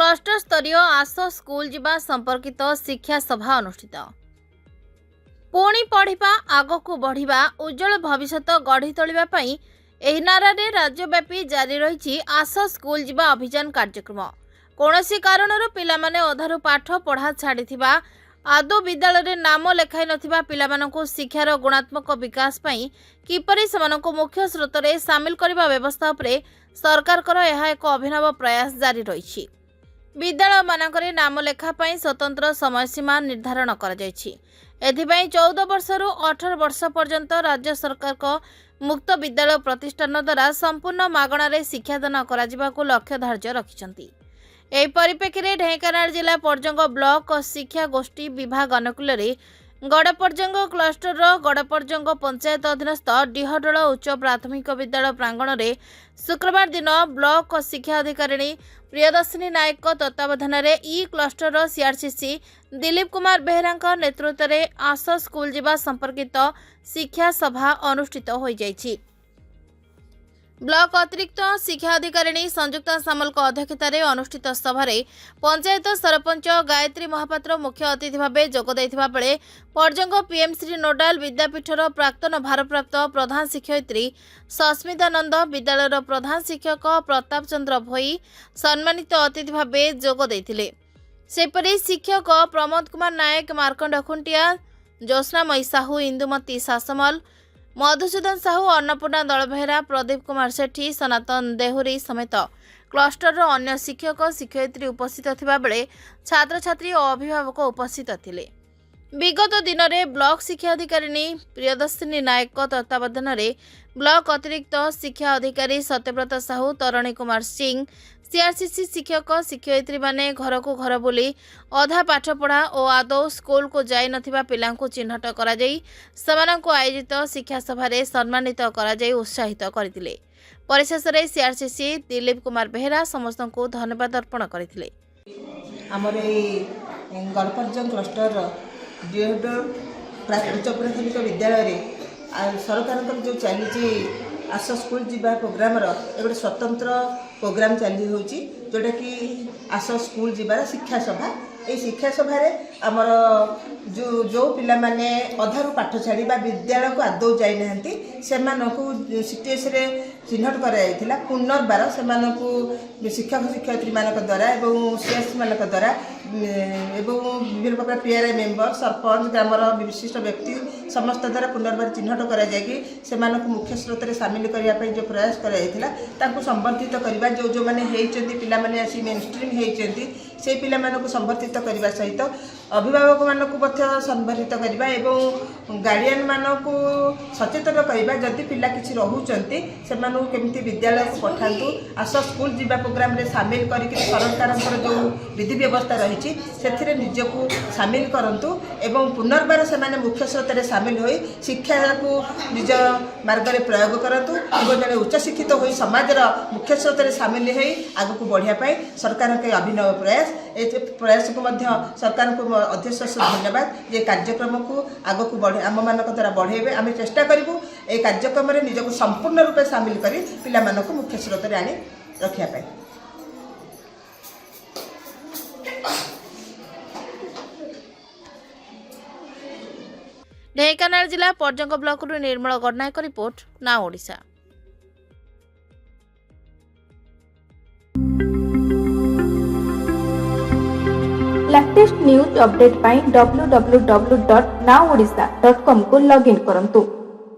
Cluster स्तरीय आस school जिबा संपर्कित शिक्षा सभा अनुष्ठित। पुणी पढ़िबा आगकू बढ़िबा उज्जवल भविष्य गढ़ी तोलिबा पई एही नारारे राज्यव्यापी जारी रही आस स्कूल जिबा अभियान कार्यक्रम। कौनसी कारणरू पिलामाने अधारू पाठ पढ़ा छाड़िथिबा आदौ विद्यालय नाम लेखाई नथिबा पिलामानंकु शिक्षार गुणात्मक विकास पई किपरि सेमानंकु मुख्य स्रोतरे सामिल करबा व्यवस्था उपरे सरकारकर यह एक अभिनव प्रयास जारी रही। विद्यालय मानकरे नाम लेखा पई स्वतंत्र समयसीमा निर्धारण करा जायछि। एथिपई 14 वर्षरू 18 वर्ष पर्यंत राज्य सरकार को मुक्त विद्यालय प्रतिष्ठान द्वारा संपूर्ण मागणारे शिक्षादान कराजिबाकु लक्ष्य धार्य रखिछन्ति। एही परिप्रेक्षी ढेंकानाल जिला पर्जंग ब्लॉक शिक्षा गोष्ठी विभाग अनुकूल गड़पर्जंग क्लस्टर गड़पर्जंग पंचायत अधीनस्थ डिहडोल उच्च प्राथमिक विद्यालय प्रांगण में शुक्रवार दिन ब्लॉक शिक्षा अधिकारिणी प्रियदर्शिनी नायक तत्वावधान में ई क्लस्टर सीआरसीसी दिलीप कुमार बेहरा नेतृत्व में आस स्कूल जिबा संपर्कित शिक्षा सभा अनुष्ठित हो जाइछि। ब्लॉक अतिरिक्त शिक्षा अधिकारिणी संयुक्ता सामल अध्यक्षतार अनुष्ठित सभा पंचायत सरपंच गायत्री महापात्र मुख्य अतिथि भाव जोगदेइथिबा बेले पर्जंग पीएमसी नोडाल विद्यापीठर प्राक्तन भारप्राप्त प्रधान शिक्षयित्री सस्मिता नंद विद्यालयर प्रधान शिक्षक प्रताप चंद्र भोई सम्मानित अतिथि भाव जोगदेइथिले। सेपरि शिक्षक प्रमोद कुमार नायक मार्कंड खुंटिया ज्योत्स्नामयी साहू इंदुमती सासमल मधुसूदन साहू अन्नपूर्णा दलबेहरा प्रदीप कुमार सेठी सनातन देहुरी समेत क्लस्टर अन्य शिक्षक शिक्षयित्री उपस्थित थिबा बेले छात्र छात्री और अभिभावक उपस्थित थिले। विगत दिन में ब्लॉक शिक्षा अधिकारिणी प्रियदर्शिनी नायक तत्वावधान में ब्लॉक अतिरिक्त शिक्षा अधिकारी सत्यव्रत साहू तरुणी कुमार सिंह सीआरसीसी शिक्षक शिक्षयित्री माने घर को घर बुली अधा पाठपढ़ा और आदौ स्कूल को जाई नथिबा पिलांकु चिन्हट करा जाई समानंकु आयोजित शिक्षा सभारे सम्मानित करा जाई उत्साहित करथिले। परिशेष रे सीआरसीसी दिलीप कुमार बेहरा समस्त को धन्यवाद अर्पण करथिले। हमर गड़पर्जंग क्लस्टर डिहडोल उच्च प्राथमिक विद्यालय सरकार जो चली आस स्कूल जीवा प्रोग्राम गोटे स्वतंत्र प्रोग्राम चली होची जोटा कि आस स्कूल जीवार शिक्षा सभा। ये शिक्षा सभारे आमर जो पिला माने अधारू पाठ छाड़ी विद्यालय को आदौ जाई नाहंती सेमानकु सीटीएस रे चिन्हट कराइथिला। पुनर्बार सेमानकु शिक्षक शिक्षयित्री मानक द्वारा एवं सीएस मानक द्वारा एवं विभिन्न प्रकार पीआरआई मेंबर सरपंच ग्रामर विशिष्ट व्यक्ति समस्त द्वारा पुनर्बार चिन्हट करा जायकि सेमानकु मुख्य स्रोत रे शामिल करिया पई जो प्रयास कराइथिला ताकु संवर्धित करबा जो माने हेइचंती पिला माने आसी मेन स्ट्रीम हेइचंती से पिला मानकु संवर्धित करबा सहित अभिभावक मानकु मध्य संवर्धित करबा एवं गार्डियन मानकु सचेतन करबा जदि पिला किछि रहुचंती सेमानकु केमिति विद्यालय को पठांतु आस स्कूल जीवा प्रोग्राम रे शामिल करिक सरकारंकर जो विधि व्यवस्था रही से निजको शामिल करंतु एवं पुनर्बार से मुख्य स्रोत रे शामिल होई शिक्षा को निज मार्ग रे प्रयोग करंतु एवं जने उच्च शिक्षित होई समाज रा मुख्य स्रोत रे शामिल होई आगु को बढ़िया पाई सरकार के अभिनव प्रयास ए प्रयास को मध्य सरकार को अध्यक्ष धन्यवाद। ये कार्यक्रम को आगु को बढ़े आम मान द्वारा बढ़ेबे आम चेष्टा करूँ ए कार्यक्रम रे निजको संपूर्ण रूपे शामिल करी पिला मानक मुख्य स्रोत रे आनी रखिया पाई। ढेंकानाल जिला पर्जंग ब्लॉक निर्मल गणनायक रिपोर्ट ना ओडिशा। लेटेस्ट न्यूज अपडेट पाई www.naodisha.com को लॉगिन करंतु।